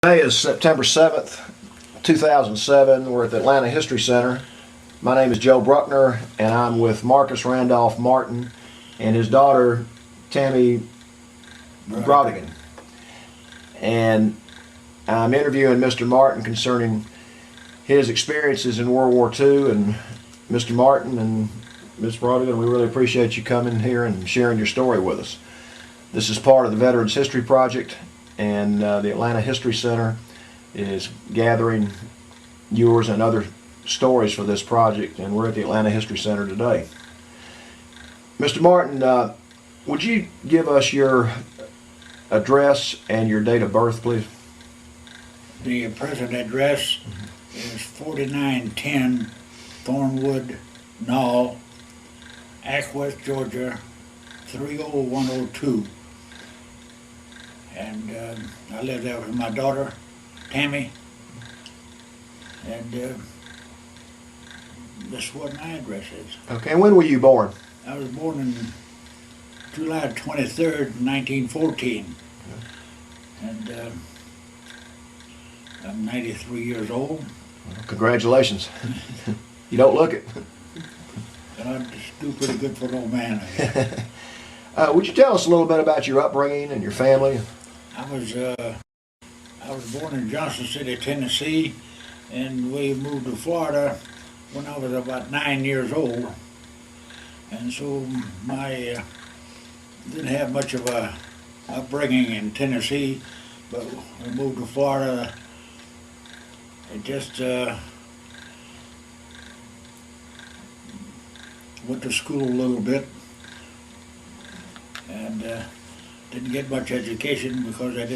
Today is September 7th, 2007. We're at the Atlanta History Center. My name is Joe Bruckner, and I'm with Marcus Randolph Martin and his daughter, Tammy Brodigan. And I'm interviewing Mr. Martin concerning his experiences in World War II. And Mr. Martin and Ms. Brodigan, we really appreciate you coming here and sharing your story with us. This is part of the Veterans History Project, and the Atlanta History Center is gathering yours and other stories for this project, and we're at the Atlanta History Center today. Mr. Martin, would you give us your address and your date of birth, please? The present address is 4910 Thornwood Knoll, Acworth, Georgia 30102. And I live there with my daughter, Tammy, and this is what my address is. Okay, and when were you born? I was born on July 23rd, 1914, and I'm 93 years old. Well, congratulations. You don't look it. And I just do pretty good for an old man, I guess. Would you tell us a little bit about your upbringing and your family? I was born in Johnson City, Tennessee, and we moved to Florida when I was about 9 years old. And so my didn't have much of a upbringing in Tennessee, but we moved to Florida. It just went to school a little bit, and didn't get much education because I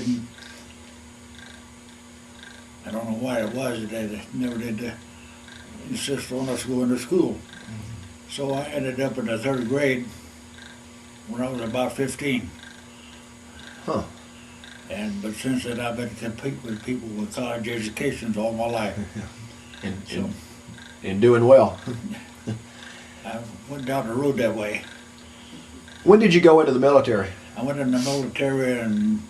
don't know why it was that they never did insist on us going to school. So I ended up in the third grade when I was about 15. Huh. But since then I've been competing with people with college educations all my life. And doing well. I went down the road that way. When did you go into the military? I went in the military on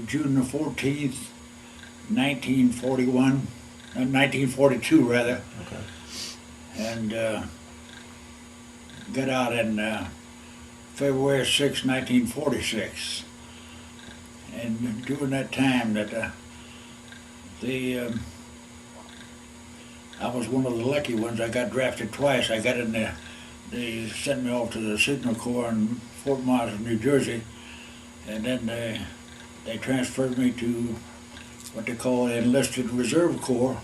June the 14th, 1942 rather. Okay. And got out in February 6, 1946. And during that time that I was one of the lucky ones. I got drafted twice. I got in there. They sent me off to the Signal Corps in Fort Myers, New Jersey, and then they transferred me to what they call the Enlisted Reserve Corps.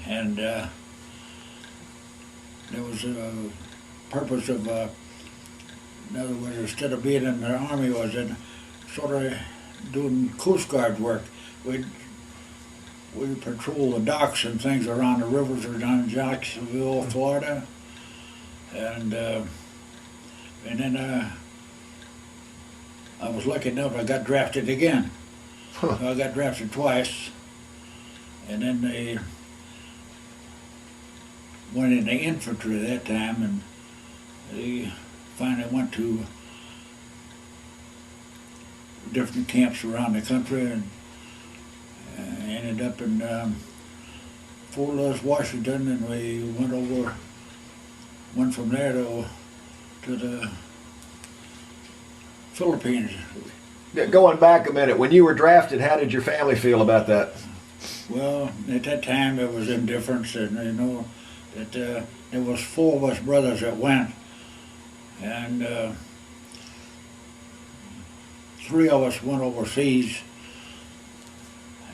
And there was a purpose of, in other words, instead of being in the Army, was in sort of doing Coast Guard work. We patrol the docks and things around the rivers down in Jacksonville, Florida, and then I was lucky enough I got drafted again. Huh. I got drafted twice, and then they went in the infantry that time, and they finally went to different camps around the country, and ended up in Fort Lewis, Washington, and we went from there to the Philippines. Going back a minute, when you were drafted, how did your family feel about that? Well, at that time there was indifference, and you know that there was 4 of us brothers that went, and 3 of us went overseas.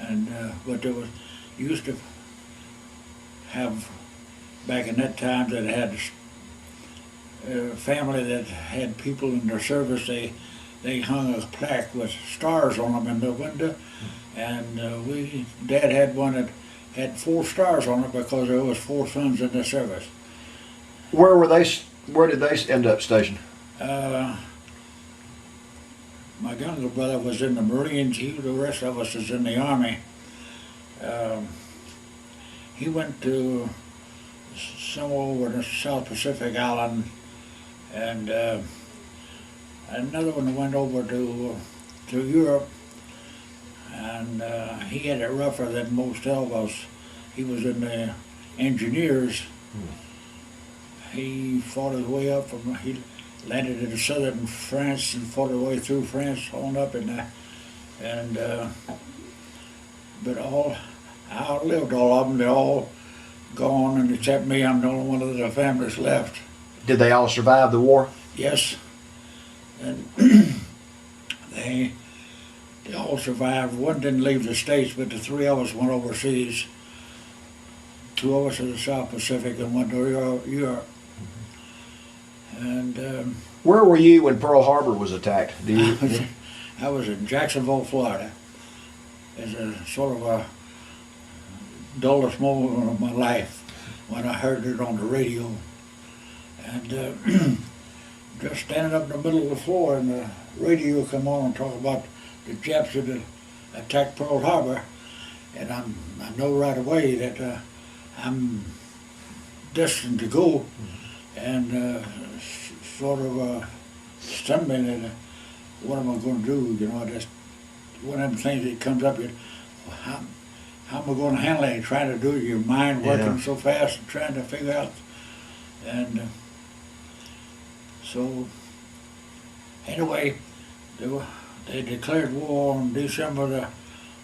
And but there was, used to have, back in that time, that had a family that had people in their service. They hung a plaque with stars on them in the window, and Dad had one that had 4 stars on it because there was 4 sons in the service. Where did they end up stationed? My younger brother was in the Marines. The rest of us was in the Army. He went to somewhere over the South Pacific Island, and another one went over to to Europe, and he had it rougher than most of us. He was in the engineers. He fought his way up from, he landed in southern France and fought his way through France on up in there. And, but I outlived all of them. They're all gone, and except me, I'm the only one of the families left. Did they all survive the war? Yes. And they all survived. One didn't leave the States, but the three of us went overseas. Two of us to the South Pacific and one to Europe. And Where were you when Pearl Harbor was attacked? I was in Jacksonville, Florida, as a sort of a dullest moment of my life when I heard it on the radio. And just standing up in the middle of the floor, and the radio come on and talk about the Japs that attacked Pearl Harbor, and I know right away that I'm destined to go, and sort of stunned me that what am I going to do? You know, just one of them things that comes up. How am I going to handle it? Trying to do it, your mind working so fast and trying to figure out, and so anyway, they declared war on December the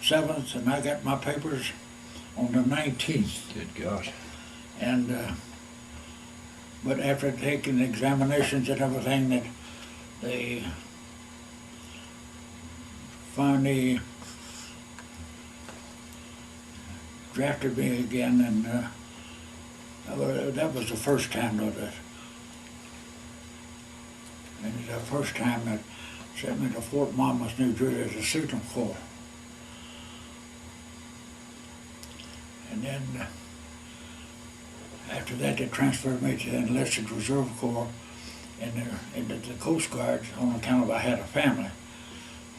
7th, and I got my papers on the 19th. Good gosh. And but after taking examinations and everything, that they finally drafted me again, and that was the first time of it. And the first time that sent me to Fort Monmouth, New Jersey as a Signal Corps. And then after that, they transferred me to the Enlisted Reserve Corps into the Coast Guard on account of I had a family.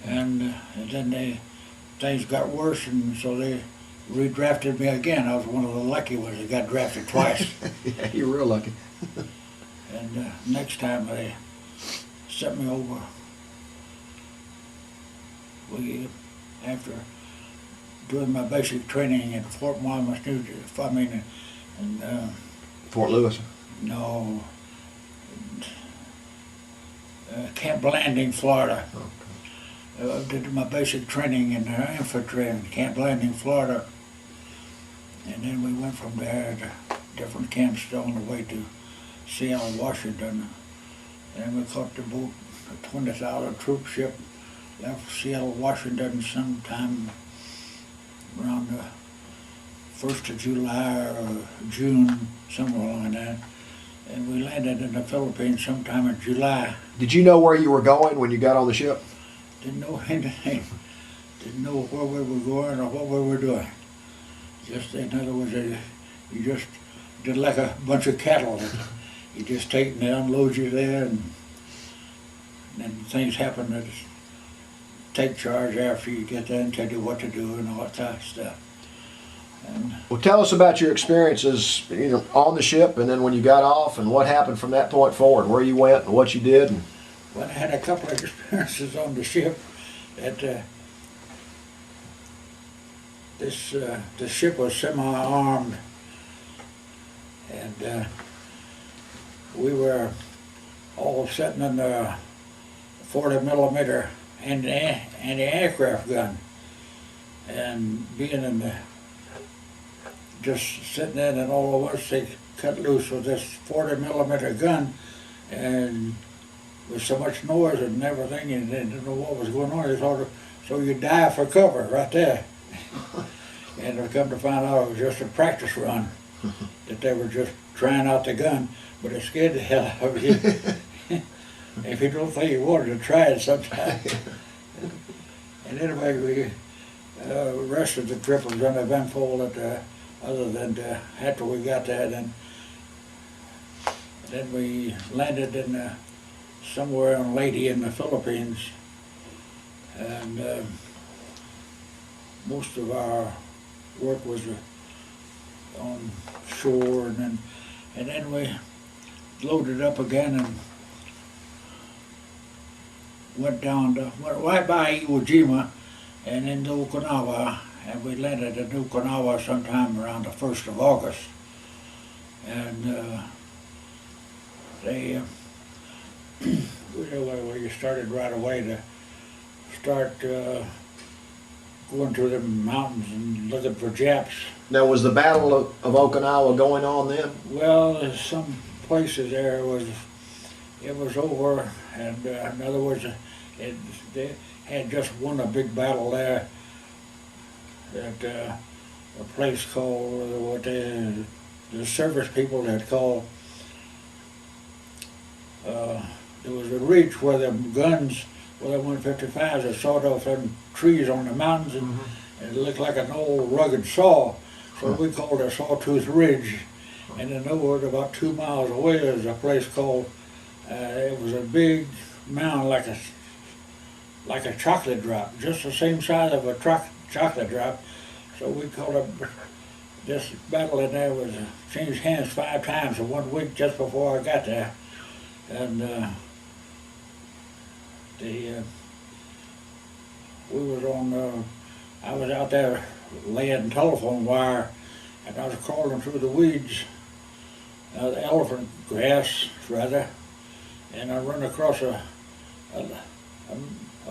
And then things got worse, and so they redrafted me again. I was one of the lucky ones that got drafted twice. Yeah, you're real lucky. And next time they sent me over, after doing my basic training at Fort Monmouth, New Jersey, Fort Lewis? No, Camp Landing, Florida. Okay. Did my basic training in infantry in Camp Landing, Florida. And then we went from there to different camps on the way to Seattle, Washington. And we caught the boat, a 20,000 troop ship, left Seattle, Washington sometime around the 1st of July or June, somewhere along that. And we landed in the Philippines sometime in July. Did you know where you were going when you got on the ship? Didn't know anything. Didn't know where we were going or what we were doing. Just, in other words, you just did like a bunch of cattle. You just take and they unload you there, and then things happen that take charge after you get there and tell you what to do and all that kind of stuff. And Well, tell us about your experiences, on the ship, and then when you got off, and what happened from that point forward, where you went and what you did. well, I had a couple of experiences on the ship that the ship was semi-armed, and we were all sitting in the 40 millimeter anti-aircraft gun, and being in the just sitting in, and all of us, they cut loose with this 40 millimeter gun, and with so much noise and everything, and they didn't know what was going on. They thought, so you die for cover right there. And I come to find out it was just a practice run, that they were just trying out the gun, but it scared the hell out of you. If you don't think you wanted to try it sometime. And anyway, we the rest of the trip was uneventful, other than after we got there. Then we landed in somewhere in Leyte in the Philippines, and most of our work was on shore, and then we loaded up again and went right by Iwo Jima and into Okinawa, and we landed in Okinawa sometime around the 1st of August. And we started right away to start going to the mountains and looking for Japs. Now, was the Battle of Okinawa going on then? Well, some places there it was over, and in other words, they had just won a big battle there at a place called what the service people had called. There was a ridge where the guns, where the 155s had sawed off them trees on the mountains, and it looked like an old rugged saw. So we called it Sawtooth Ridge. And then over about 2 miles away there's a place called, it was a big mound like a chocolate drop, just the same size of a chocolate drop. So we called it, this battle in there was changed hands 5 times in 1 week just before I got there. And I was out there laying telephone wire, and I was crawling through the weeds, the elephant grass rather, and I run across a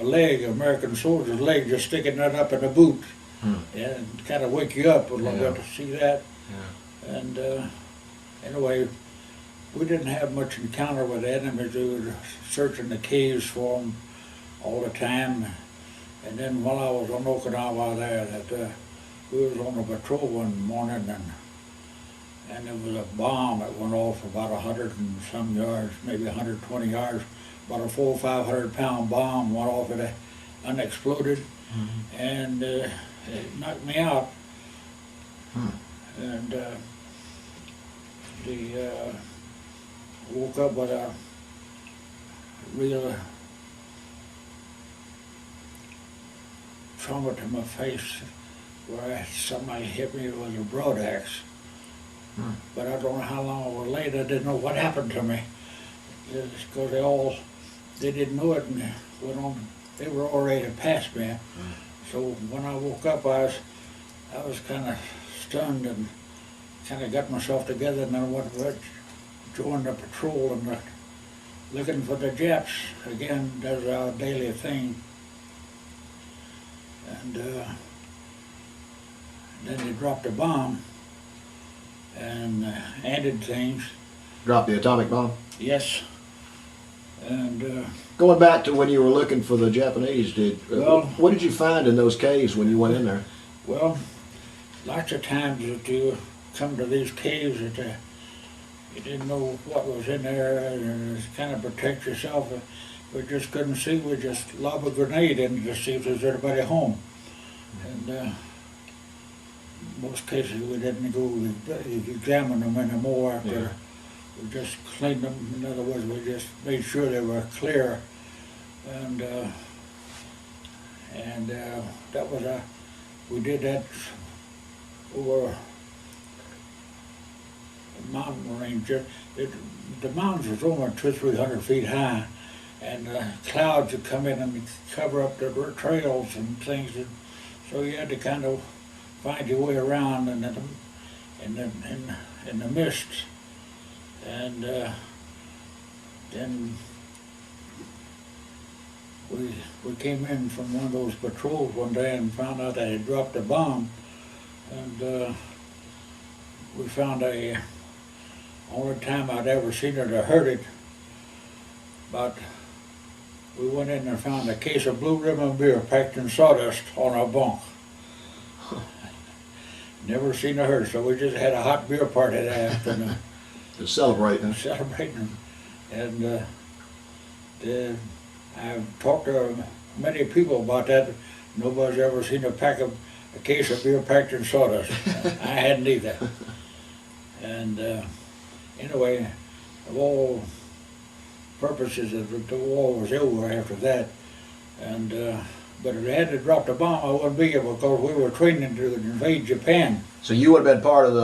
leg, American soldier's leg, just sticking that up in a boot, and kind of wake you up a little bit to see that. And anyway, we didn't have much encounter with enemies. We were searching the caves for them all the time. And then while I was on Okinawa there, we was on a patrol one morning, and there was a bomb that went off about 100 and some yards, maybe 120 yards. About a 400 or 500 pound bomb went off at unexploded, and it knocked me out. And woke up with a real trauma to my face, where somebody hit me with a broad axe. But I don't know how long I was laid. I didn't know what happened to me. It's because they didn't know it, and went on. They were already past me. So when I woke up, I was kind of stunned and kind of got myself together, and then I went to join the patrol and looking for the Japs. Again, that's our daily thing. And then they dropped a bomb and ended things. Dropped the atomic bomb? Yes. And going back to when you were looking for the Japanese, what did you find in those caves when you went in there? Well, lots of times that you come to these caves that you didn't know what was in there, and it's kind of protect yourself. We just couldn't see. We just lob a grenade in to see if there's anybody home. And in most cases we didn't go examine them anymore after we just cleaned them. In other words, we just made sure they were clear. And that was we did that over a mountain range. The mountains was only 200 or 300 feet high, and clouds would come in and cover up the trails and things. So you had to kind of find your way around in the mist. And then we came in from one of those patrols one day and found out they had dropped a bomb, and we found only time I'd ever seen it or heard it, but we went in and found a case of Blue Ribbon beer packed in sawdust on our bunk. Never seen or heard, so we just had a hot beer party that afternoon. To celebrate them. Celebrating. And I've talked to many people about that. Nobody's ever seen a case of beer packed in sawdust. I hadn't either. And anyway, of all purposes, the war was over after that. And but if they had to drop the bomb, I wouldn't be here because we were training to invade Japan. So you would have been part of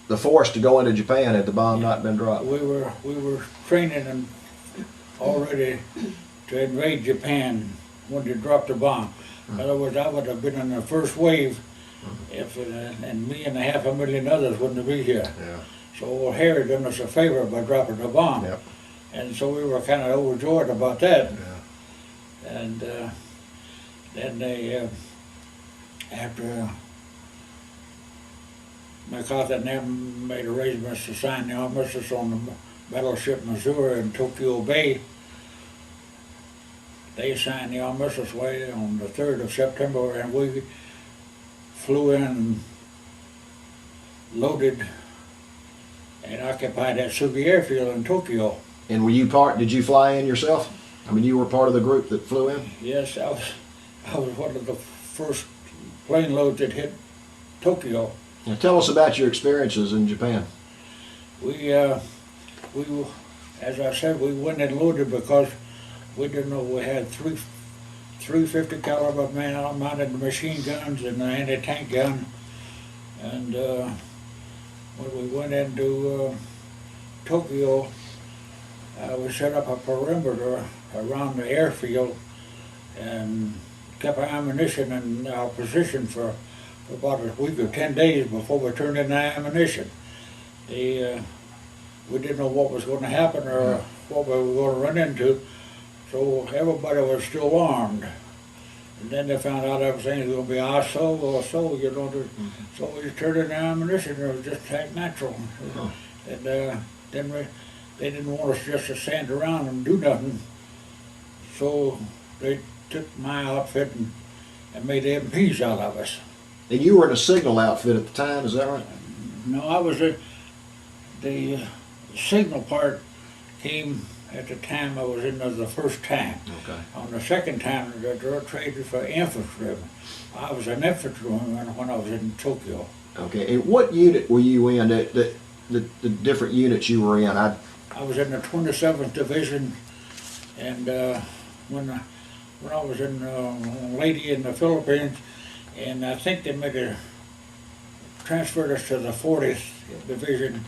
the force to go into Japan had the bomb not been dropped. We were training and already to invade Japan when they dropped the bomb. In other words, I would have been in the first wave if and me and 500,000 others wouldn't be here. Yeah. So old Harry done us a favor by dropping the bomb. Yep. And so we were kind of overjoyed about that. Yeah. And then they, after MacArthur and them made arrangements to sign the armistice on the battleship Missouri in Tokyo Bay, they signed the armistice way on the 3rd of September, and we flew in, loaded, and occupied that Sugi airfield in Tokyo. And did you fly in yourself? I mean, you were part of the group that flew in? Yes, I was one of the first plane loads that hit Tokyo. Now tell us about your experiences in Japan. We, as I said, we went and loaded because we didn't know we had three 50 caliber mounted machine guns and an anti-tank gun. And when we went into Tokyo, we set up a perimeter around the airfield and kept our ammunition in our position for about a week or 10 days before we turned in the ammunition. We didn't know what was going to happen or what we were going to run into, so everybody was still armed. And then they found out everything was going to be so, you know. So we turned in the ammunition, it was just act natural. And then they didn't want us just to stand around and do nothing, so they took my outfit and made MPs out of us. And you were in a signal outfit at the time, is that right? No, I was the signal part came at the time I was in the first time. Okay. On the second time, they were traded for infantry. I was an infantryman when I was in Tokyo. Okay, and what unit were you in, the different units you were in? I was in the 27th Division, and when I was in Lady in the Philippines, and I think they transferred us to the 40th Division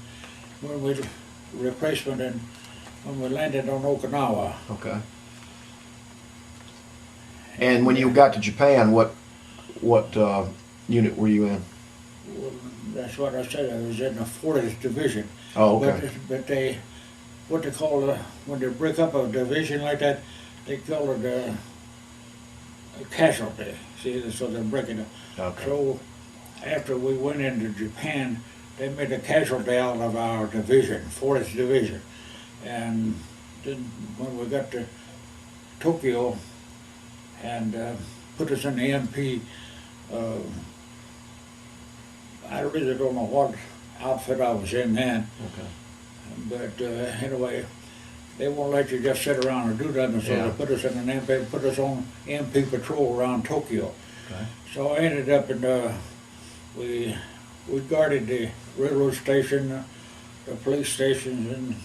when we replacement and when we landed on Okinawa. Okay. And when you got to Japan, what unit were you in? Well, that's what I said. I was in the 40th Division. Oh, okay. But they, what they call when they break up a division like that, they call it a casualty. See, so they're breaking it. Okay. So after we went into Japan, they made a casualty out of our division, 40th Division. And then when we got to Tokyo and put us in the MP, I really don't know what outfit I was in then. Okay. But anyway, they won't let you just sit around and do nothing, so Yeah. they put us in an MP, put us on MP patrol around Tokyo. Okay. So I ended up in we guarded the railroad station, the police stations,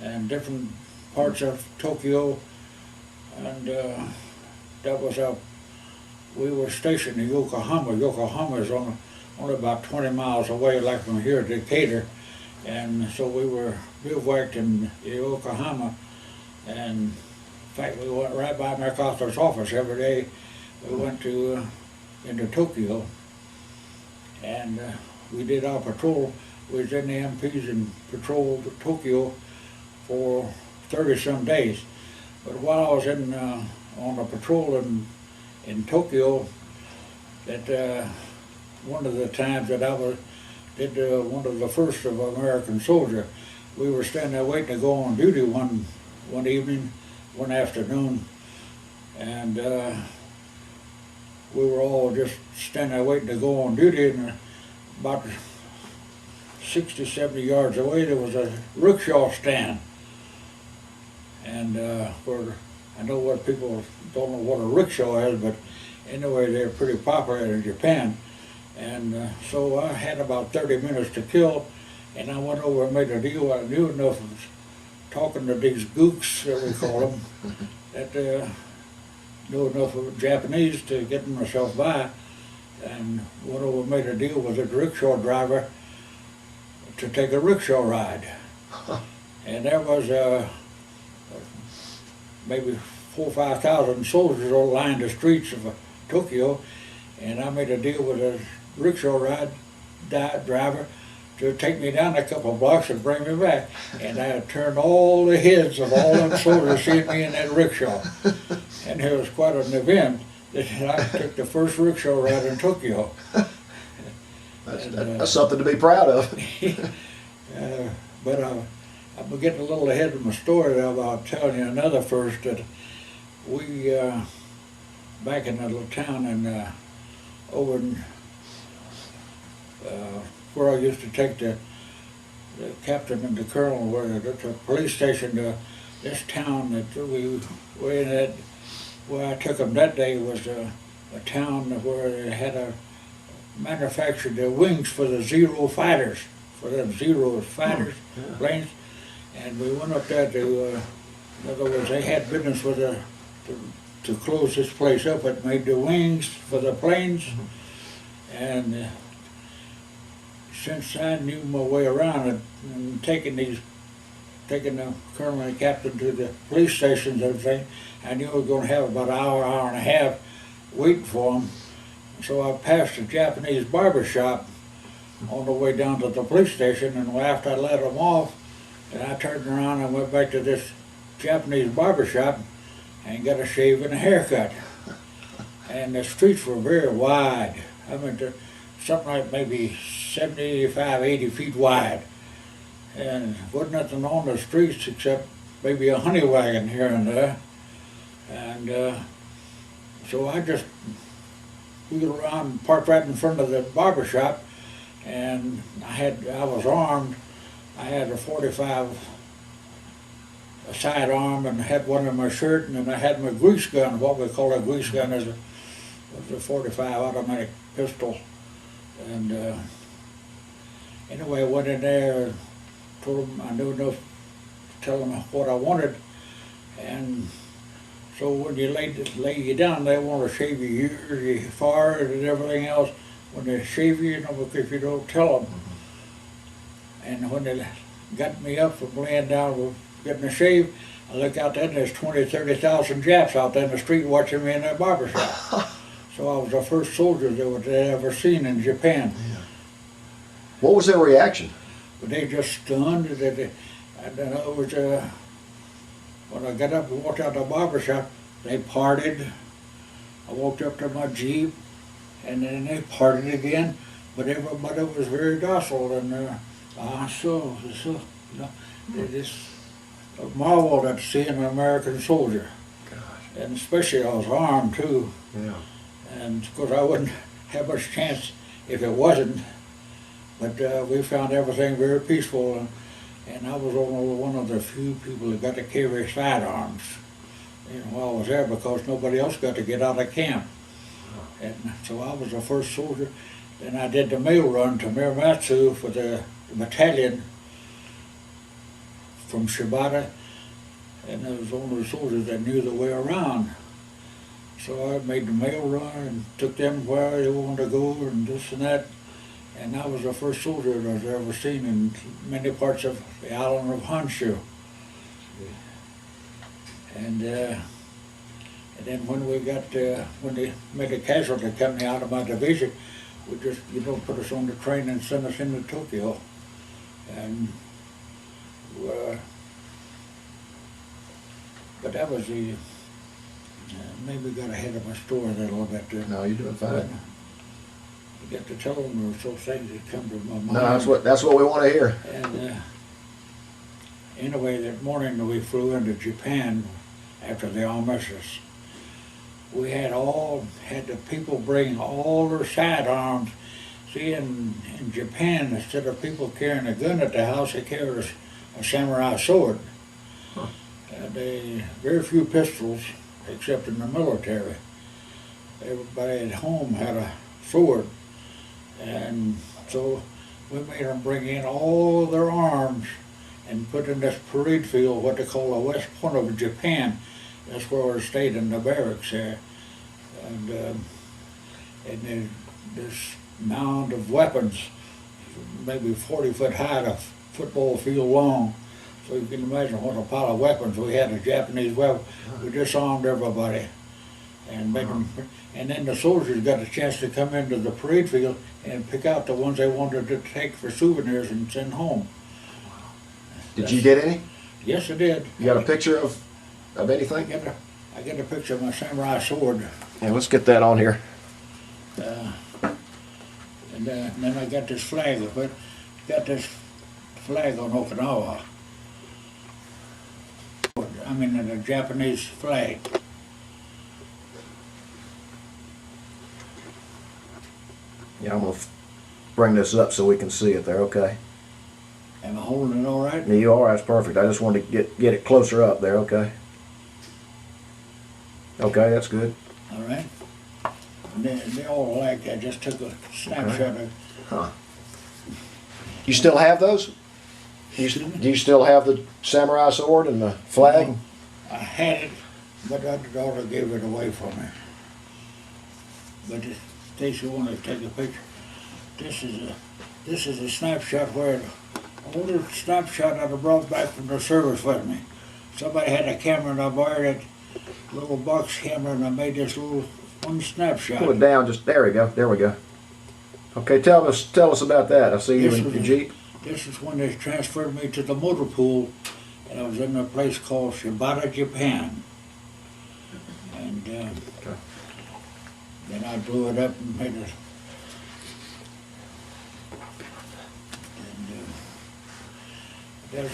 and different parts of Tokyo, and that was we were stationed in Yokohama. Yokohama is only about 20 miles away, like from here to Decatur, and so we were bivouacked in Yokohama, and in fact we went right by MacArthur's office every day. We went into Tokyo, and we did our patrol. We was in the MPs and patrolled Tokyo for 30-some days. But while I was on the patrol in Tokyo, that one of the times that I did one of the first of American soldier, we were standing there waiting to go on duty one evening, one afternoon, and we were all just standing there waiting to go on duty, and about 60, 70 yards away there was a rickshaw stand. And I know what people don't know what a rickshaw is, but anyway, they're pretty popular in Japan. And so I had about 30 minutes to kill, and I went over and made a deal. I knew enough of talking to these gooks, as we call them, that knew enough of Japanese to get myself by, and went over and made a deal with a rickshaw driver to take a rickshaw ride. And there was maybe 4,000 or 5,000 soldiers all lined the streets of Tokyo, and I made a deal with a rickshaw driver to take me down a couple of blocks and bring me back. And I turned all the heads of all them soldiers seeing me in that rickshaw. And it was quite an event that I took the first rickshaw ride in Tokyo. That's something to be proud of. But I'm getting a little ahead of my story there. I'll tell you another first that we, back in a little town in, over in, where I used to take the captain and the colonel were at the police station to this town that we were in. That, where I took them that day was a town where they had manufactured the wings for the Zero fighters, for them Zero fighters planes. And we went up there to, in other words, they had business with to close this place up. It made the wings for the planes. And since I knew my way around it, and taking the colonel and captain to the police stations and everything, I knew I was going to have about an hour and a half waiting for them. So I passed a Japanese barber shop on the way down to the police station, and after I let them off, and I turned around and went back to this Japanese barber shop and got a shave and a haircut. And the streets were very wide. I mean, something like maybe 75, 80 feet wide. And wasn't nothing on the streets except maybe a honey wagon here and there. And so I just wheeled around, parked right in front of the barber shop, and I was armed. I had a .45 sidearm and had one in my shirt, and then I had my grease gun. What we call a grease gun was a .45 automatic pistol. And anyway, I went in there, told them I knew enough to tell them what I wanted, and so when you lay you down, they want to shave your ears, your forehead, and everything else. When they shave you, because you don't tell them. And when they got me up from laying down, getting a shave, I look out there and there's 20, 30,000 Japs out there in the street watching me in that barber shop. So I was the first soldier they'd ever seen in Japan. Yeah. What was their reaction? But they just stunned. And then it was, when I got up and walked out the barber shop, they parted. I walked up to my Jeep, and then they parted again. But everybody was very docile, and they just marveled at seeing an American soldier. Gosh. And especially I was armed too. Yeah. And of course I wouldn't have much chance if it wasn't. But we found everything very peaceful, and I was only one of the few people that got to carry sidearms, while I was there, because nobody else got to get out of camp. And so I was the first soldier. Then I did the mail run to Miramatsu for the battalion from Shibata, and there was only the soldiers that knew the way around. So I made the mail run and took them where they wanted to go and this and that. And I was the first soldier that was ever seen in many parts of the island of Honshu. And then when when they made a casualty company out of my division, we just, put us on the train and sent us into Tokyo. And but that was maybe got ahead of my story there a little bit. No, you're doing fine. I got to tell them those things that come to my mind. No, that's what we want to hear. And anyway, that morning we flew into Japan after the armistice. We had the people bring all their sidearms. See, in Japan, instead of people carrying a gun at the house, they carried a samurai sword. Huh. Very few pistols, except in the military. Everybody at home had a sword. And so we made them bring in all their arms and put in this parade field, what they call the West Point of Japan. That's where we stayed in the barracks there. And there's this mound of weapons, maybe 40 foot high, a football field long. So you can imagine what a pile of weapons we had, a Japanese weapon. We disarmed everybody and made them, and then the soldiers got a chance to come into the parade field and pick out the ones they wanted to take for souvenirs and send home. Did you get any? Yes, I did. You got a picture of anything? I got a picture of my samurai sword. Yeah, let's get that on here. And then I got this flag. Got this flag on Okinawa. I mean, a Japanese flag. Yeah, I'm gonna bring this up so we can see it there. Okay. Am I holding it all right? Yeah, you are. That's perfect. I just wanted to get it closer up there. Okay. Okay, that's good. All right. And they all like that. Just took a snapshot of. Huh. You still have those? Do you still have the samurai sword and the flag? I had it, but the daughter gave it away from me. But Stacy wanted to take a picture. This is a snapshot where a little snapshot I'd have brought back from the service with me. Somebody had a camera and I borrowed it, little box camera, and I made this little one snapshot. Pull it down. Just there we go. There we go. Okay, tell us about that. I see you in your Jeep. This is when they transferred me to the motor pool, and I was in a place called Shibata, Japan. And then I blew it up and made it. And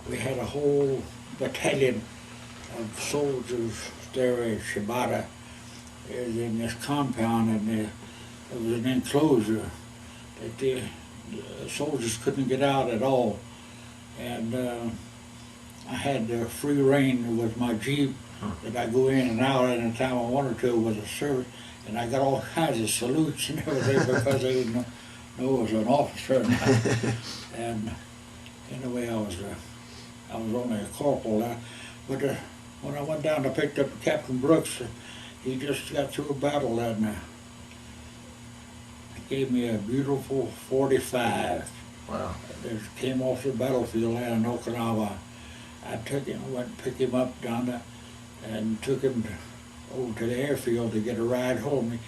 we had a whole battalion of soldiers there at Shibata. It was in this compound, and it was an enclosure that the soldiers couldn't get out at all. And I had free reign with my Jeep that I go in and out anytime I wanted to with a service. And I got all kinds of salutes and everything because they didn't know I was an officer. And anyway, I was only a corporal. But when I went down to pick up Captain Brooks, he just got through a battle and gave me a beautiful 45. Wow. That came off the battlefield out in Okinawa. I took him, went and picked him up down there and took him over to the airfield to get a ride home.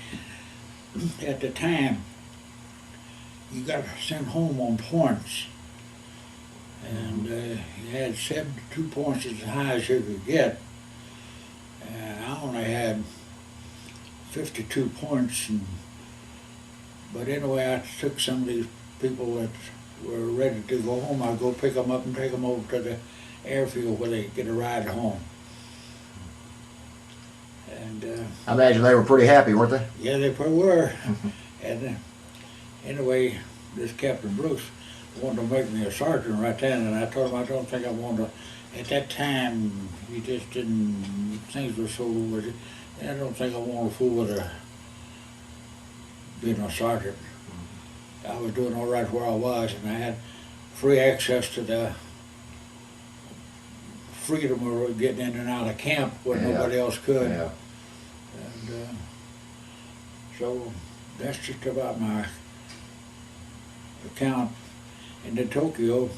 At the time, you got sent home on points. And you had 72 points as high as you could get. And I only had 52 points. But anyway, I took some of these people that were ready to go home. I'd go pick them up and take them over to the airfield where they could get a ride home. And I imagine they were pretty happy, weren't they? yeah, they probably were. And anyway, this Captain Brooks wanted to make me a sergeant right then, and I told him I don't think I want to. At that time, he just didn't. Things were so. I don't think I want to fool with being a sergeant. I was doing all right where I was, and I had free access to the freedom of getting in and out of camp where nobody else could. Yeah. And so that's just about my account into Tokyo.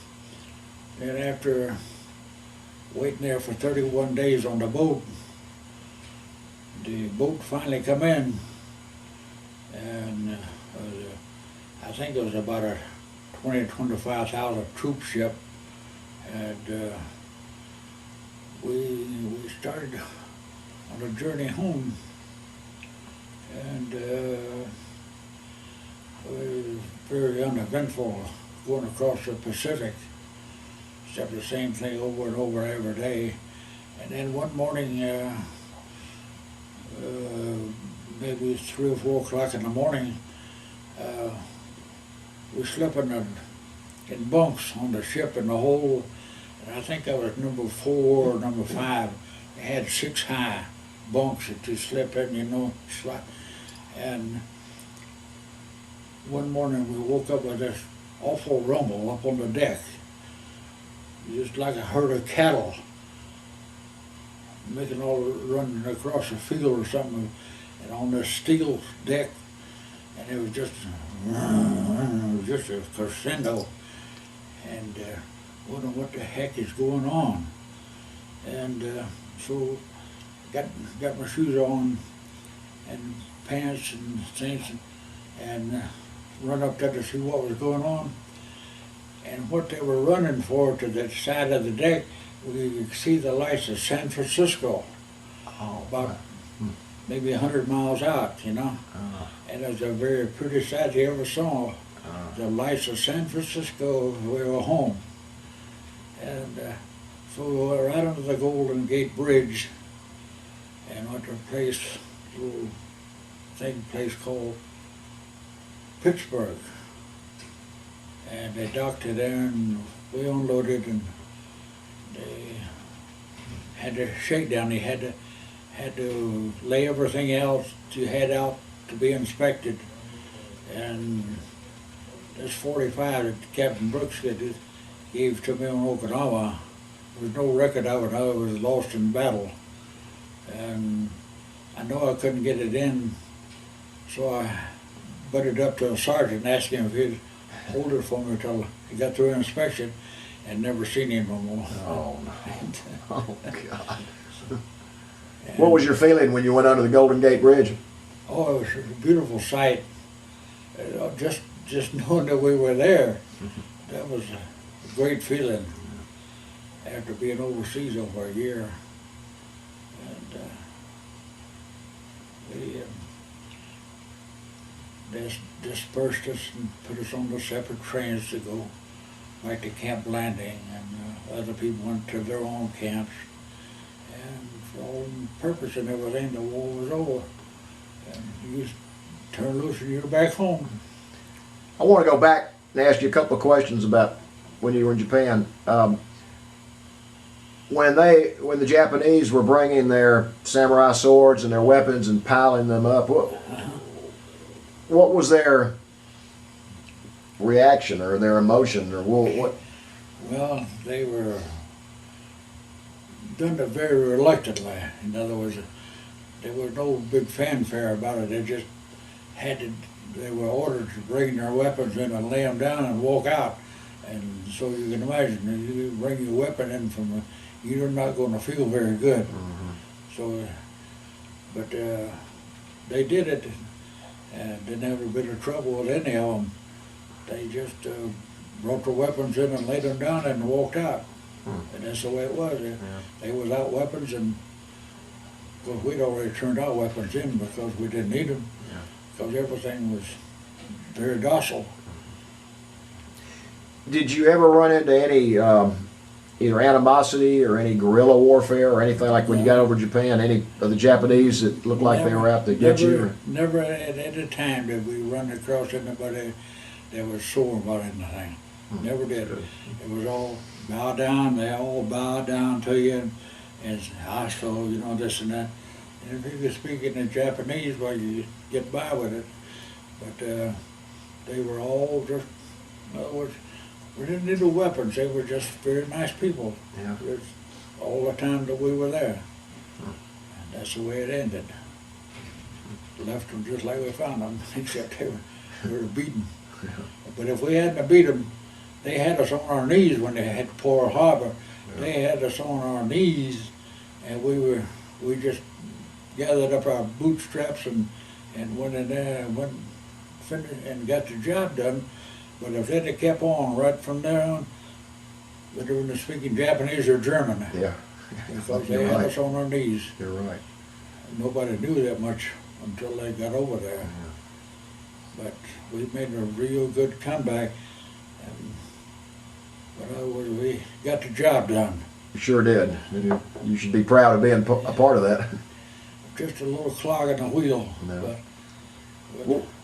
And after waiting there for 31 days on the boat finally come in, and I think it was about a 20 to 25,000 troop ship, and we started on a journey home, and it was very uneventful going across the Pacific, except the same thing over and over every day. And then one morning, maybe 3 or 4 o'clock in the morning, we slept in bunks on the ship in the hold, and I think I was number 4 or number 5. They had 6 high bunks that you slept in, you know. And one morning we woke up with this awful rumble up on the deck, just like a herd of cattle making all running across a field or something, and on this steel deck, and it was just a crescendo. And wondering what the heck is going on. And so got my shoes on and pants and things, and run up there to see what was going on. And what they were running for to the side of the deck, we could see the lights of San Francisco, about maybe 100 miles out, you know. And it was a very pretty sight you ever saw. The lights of San Francisco, we were home. And so we were right under the Golden Gate Bridge and went to a little place called Pittsburgh. And they docked it there and we unloaded, and they had to shake down. They had to lay everything else to head out to be inspected. And this 45 that Captain Brooks gave to me on Okinawa, there was no record of it. I was lost in battle. And I know I couldn't get it in, so I butted up to a sergeant and asked him if he'd hold it for me until he got through inspection, and never seen him no more. Oh, no. Oh, God. What was your feeling when you went under the Golden Gate Bridge? Oh, it was a beautiful sight. Just knowing that we were there, that was a great feeling after being overseas over a year. And they dispersed us and put us on the separate trains to go back to Camp Landing, and other people went to their own camps. And for all purpose and everything, the war was over. And you just turn loose and you're back home. I want to go back and ask you a couple of questions about when you were in Japan. When the Japanese were bringing their samurai swords and their weapons and piling them up, what was their reaction or their emotion, or what? Well, they were done it very reluctantly. In other words, there was no big fanfare about it. They just they were ordered to bring their weapons in and lay them down and walk out. And so you can imagine, if you bring your weapon in you're not going to feel very good. So, but they did it and didn't have a bit of trouble with any of them. They just brought their weapons in and laid them down and walked out. And that's the way it was. They without weapons, and because we'd already turned our weapons in because we didn't need them, because everything was very docile. Did you ever run into any either animosity or any guerrilla warfare or anything like when you got over to Japan? Any of the Japanese that looked like they were out to get you? Or? Never at any time did we run across anybody that was sore about anything. Never did. It was all bow down. They all bow down to you, and I saw, you know, this and that. And if you could speak in Japanese, well, you get by with it. But they were all just, in other words, we didn't need the weapons. They were just very nice people. All the time that we were there. And that's the way it ended. Left them just like we found them, except they were beaten. But if we hadn't beat them, they had us on our knees when they had Pearl Harbor. They had us on our knees, and we just gathered up our bootstraps and went in there and finished and got the job done. But if they'd have kept on right from there on, whether we were speaking Japanese or German, because they had us on our knees. You're right. Nobody knew that much until they got over there. But we made a real good comeback, and we got the job done. You sure did. You should be proud of being a part of that. Just a little clog in the wheel. No.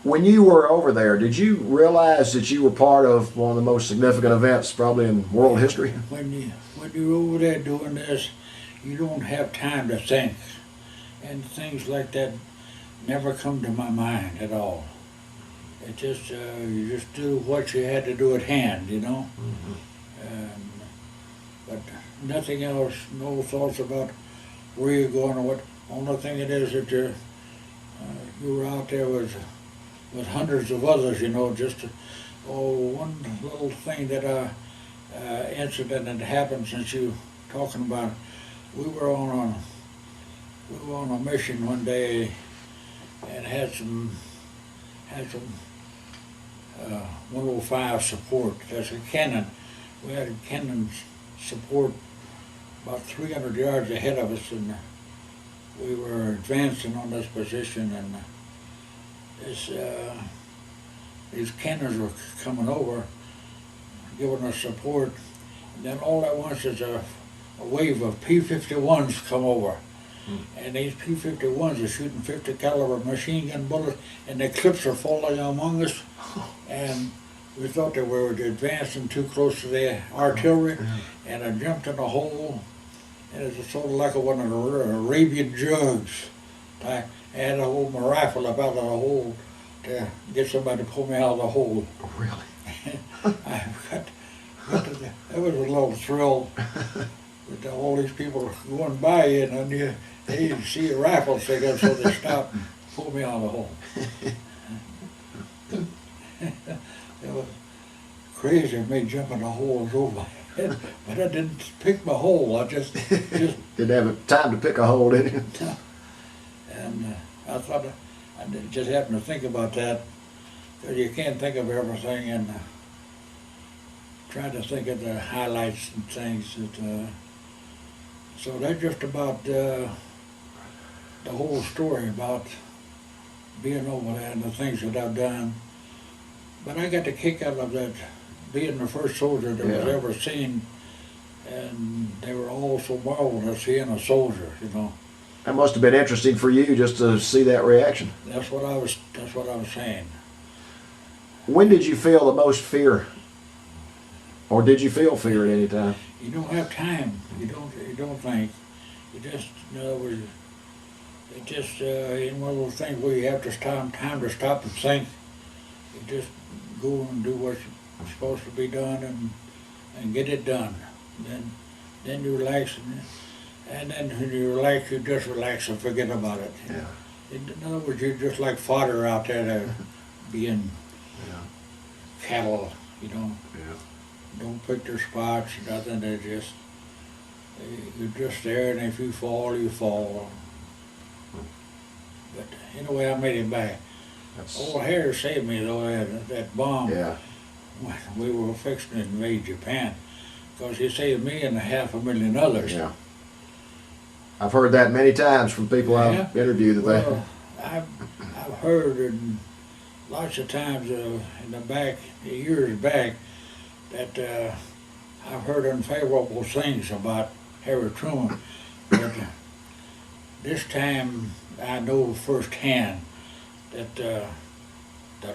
When you were over there, did you realize that you were part of one of the most significant events probably in world history? When you're over there doing this, you don't have time to think. And things like that never come to my mind at all. It just, you just do what you had to do at hand, you know? But nothing else, no thoughts about where you're going or what. Only thing it is that you were out there with hundreds of others, you know, just one little thing that incident that happened since you talking about. We were on a mission one day and had some 105 support. That's a cannon. We had a cannon support about 300 yards ahead of us, and we were advancing on this position, and these cannons were coming over, giving us support, and then all at once is a wave of P-51s come over. And these P-51s are shooting 50 caliber machine gun bullets, and the clips are falling among us, and we thought that we were advancing too close to the artillery, and I jumped in a hole, and it was sort of like one of the Arabian jugs. I had to hold my rifle up out of the hole to get somebody to pull me out of the hole. Really? That was a little thrill. With all these people going by you, and then they didn't see a rifle stick up, so they stopped and pulled me out of the hole. It was crazy of me jumping the holes over my head, but I didn't pick my hole. I just Didn't have time to pick a hole, did you? and I thought I just happened to think about that, because you can't think of everything, and try to think of the highlights and things that. So that's just about the whole story about being over there and the things that I've done. But I got the kick out of that, being the first soldier that was ever seen, and they were all so marvelous seeing a soldier, you know. That must have been interesting for you just to see that reaction. That's what I was saying. When did you feel the most fear? Or did you feel fear at any time? You don't have time. You don't think. You just, in other words, it just in one of those things where you have to time to stop and think. You just go and do what's supposed to be done and get it done. Then you relax, and then when you relax, you just relax and forget about it. Yeah. In other words, you're just like fodder out there being cattle, you know. Yeah. Don't pick their spots, nothing. You're just there, and if you fall, you fall. But anyway, I made it back. Old Harry saved me though. That bomb. Yeah. When we were fixing to invade Japan, because he saved me and 500,000 others. Yeah. I've heard that many times from people I've interviewed that well, I've heard and lots of times in the back, years back, that I've heard unfavorable things about Harry Truman, but this time I know firsthand that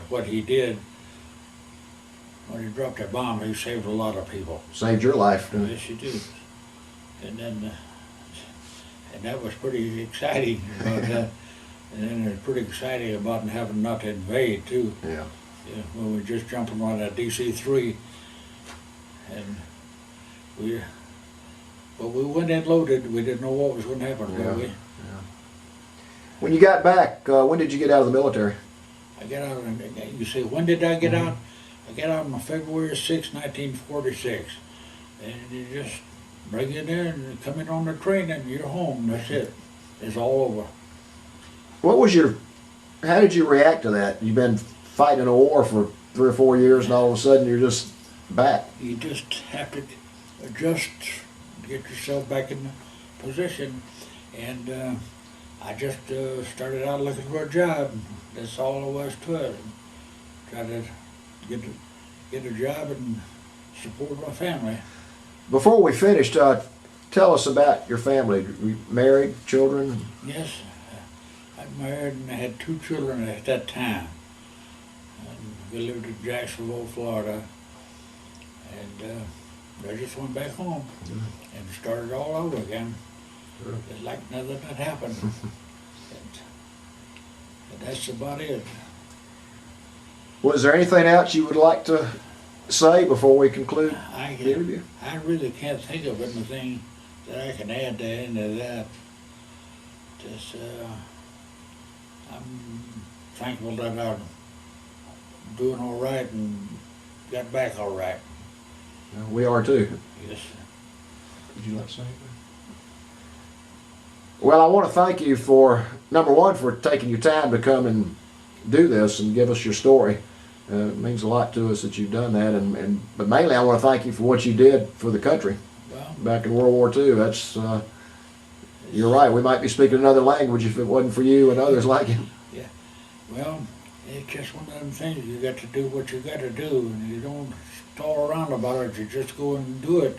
what he did when he dropped that bomb, he saved a lot of people. saved your life. Didn't it? Yes, he did. And then, and that was pretty exciting about that. And then it was pretty exciting about having not to invade too. Yeah. Yeah, when we were just jumping on that DC-3, and but we went in loaded. We didn't know what was going to happen, Yeah. did we? Yeah. When you got back, when did you get out of the military? I got out, and you say, when did I get out? I got out on February 6, 1946. And you just bring you there and come in on the train and you're home. That's it. It's all over. What was how did you react to that? You've been fighting a war for 3 or 4 years, and all of a sudden you're just back. You just have to adjust, get yourself back in the position. And I just started out looking for a job. That's all there was to it. Try to get a job and support my family. Before we finished, tell us about your family. Were you married, children? Yes, I'm married and I had 2 children at that time. And we lived in Jacksonville, Florida. And I just went back home and started all over again. It's like nothing had happened. And that's about it. Was there anything else you would like to say before we conclude the interview? I really can't think of anything that I can add to any of that. Just, I'm thankful that I'm doing all right and got back all right. We are too. Yes. Would you like to say anything? Well, I want to thank you for, number one, for taking your time to come and do this and give us your story. It means a lot to us that you've done that, but mainly I want to thank you for what you did for the country Well, back in World War II. That's you're right. We might be speaking another language if it wasn't for you and others like you. well, it's just one of them things. You got to do what you got to do, and you don't stall around about it. You just go and do it.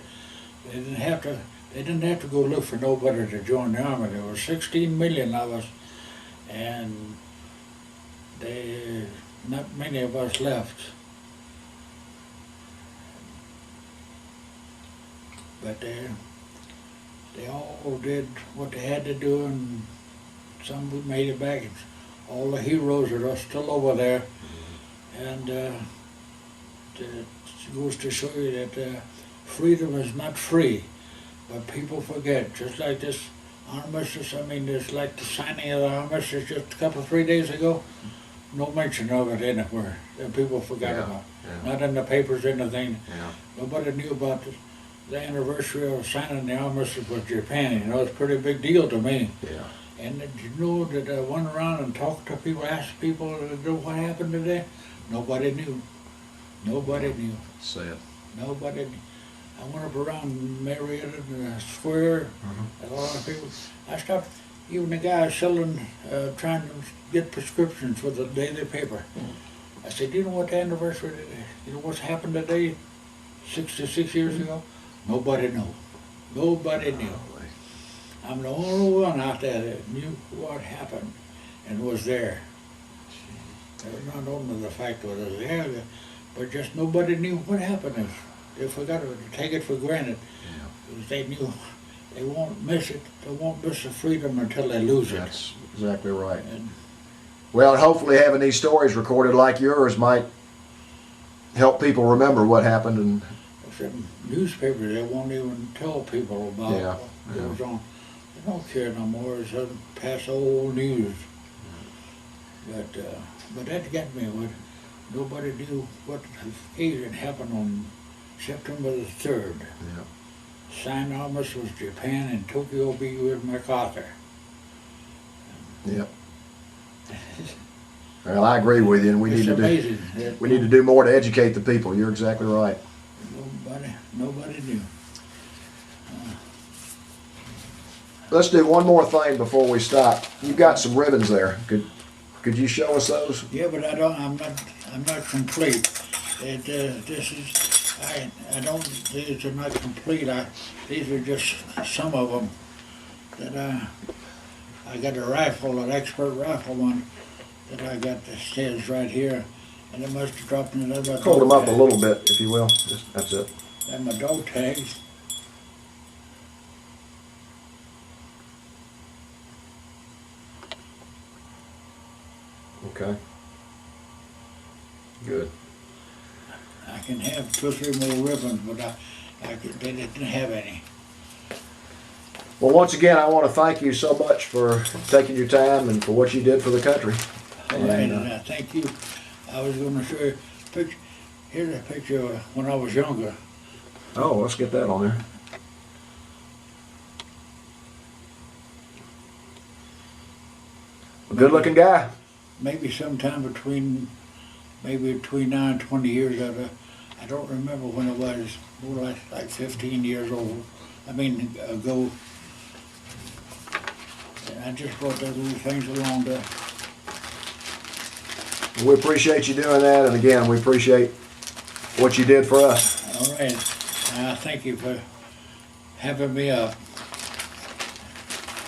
They didn't have to. They didn't have to go look for nobody to join the army. There were 16 million of us, and not many of us left. But they all did what they had to do, and some made it back. All the heroes are still over there, and it goes to show you that freedom is not free, but people forget. Just like this armistice, I mean, it's like the signing of the armistice just a couple, 3 days ago. No mention of it anywhere that people forgot about. Not in the papers, anything. Nobody knew about the anniversary of signing the armistice with Japan. You know, it's a pretty big deal to me. And did you know that I went around and talked to people, asked people what happened today? Nobody knew. Nobody knew. Sad. Nobody knew. I went up around Marietta Square, and a lot of people. I stopped, even the guy selling, trying to get prescriptions for the daily paper. I said, do you know what the anniversary is? You know what's happened today, 66 years ago? Nobody knew. Nobody knew. I'm the only one out there that knew what happened and was there. Not only the fact that it was there, but just nobody knew what happened. They forgot to take it for granted. Because they knew they won't miss it. They won't miss the freedom until they lose it. That's exactly right. And well, and hopefully having these stories recorded like yours might help people remember what happened. And some newspapers, they won't even tell people about what goes on. They don't care no more. It's past old news. But that got me. Nobody knew what occasion happened on September the 3rd. Signed armistice was Japan, and Tokyo be with MacArthur. Well, I agree with you, and we need to do more to educate the people. You're exactly right. Nobody knew. Let's do one more thing before we stop. You've got some ribbons there. Could you show us those? Yeah, but I'm not complete. This is I don't. These are not complete. These are just some of them that I got a rifle, an expert rifle one that I got that says right here, and it must have dropped in another. Hold them up a little bit, if you will. That's it. And my dog tags. Okay. Good. I can have 2 or 3 more ribbons, but they didn't have any. Well, once again, I want to thank you so much for taking your time and for what you did for the country. All right, and I thank you. I was going to show you a picture. Here's a picture of when I was younger. Oh, let's get that on there. A good-looking guy. Maybe sometime between now and 20 years ago. I don't remember when it was. More like 15 years old. Ago. And I just brought those little things along there. We appreciate you doing that, and again, we appreciate what you did for us. All right. Thank you for having me up.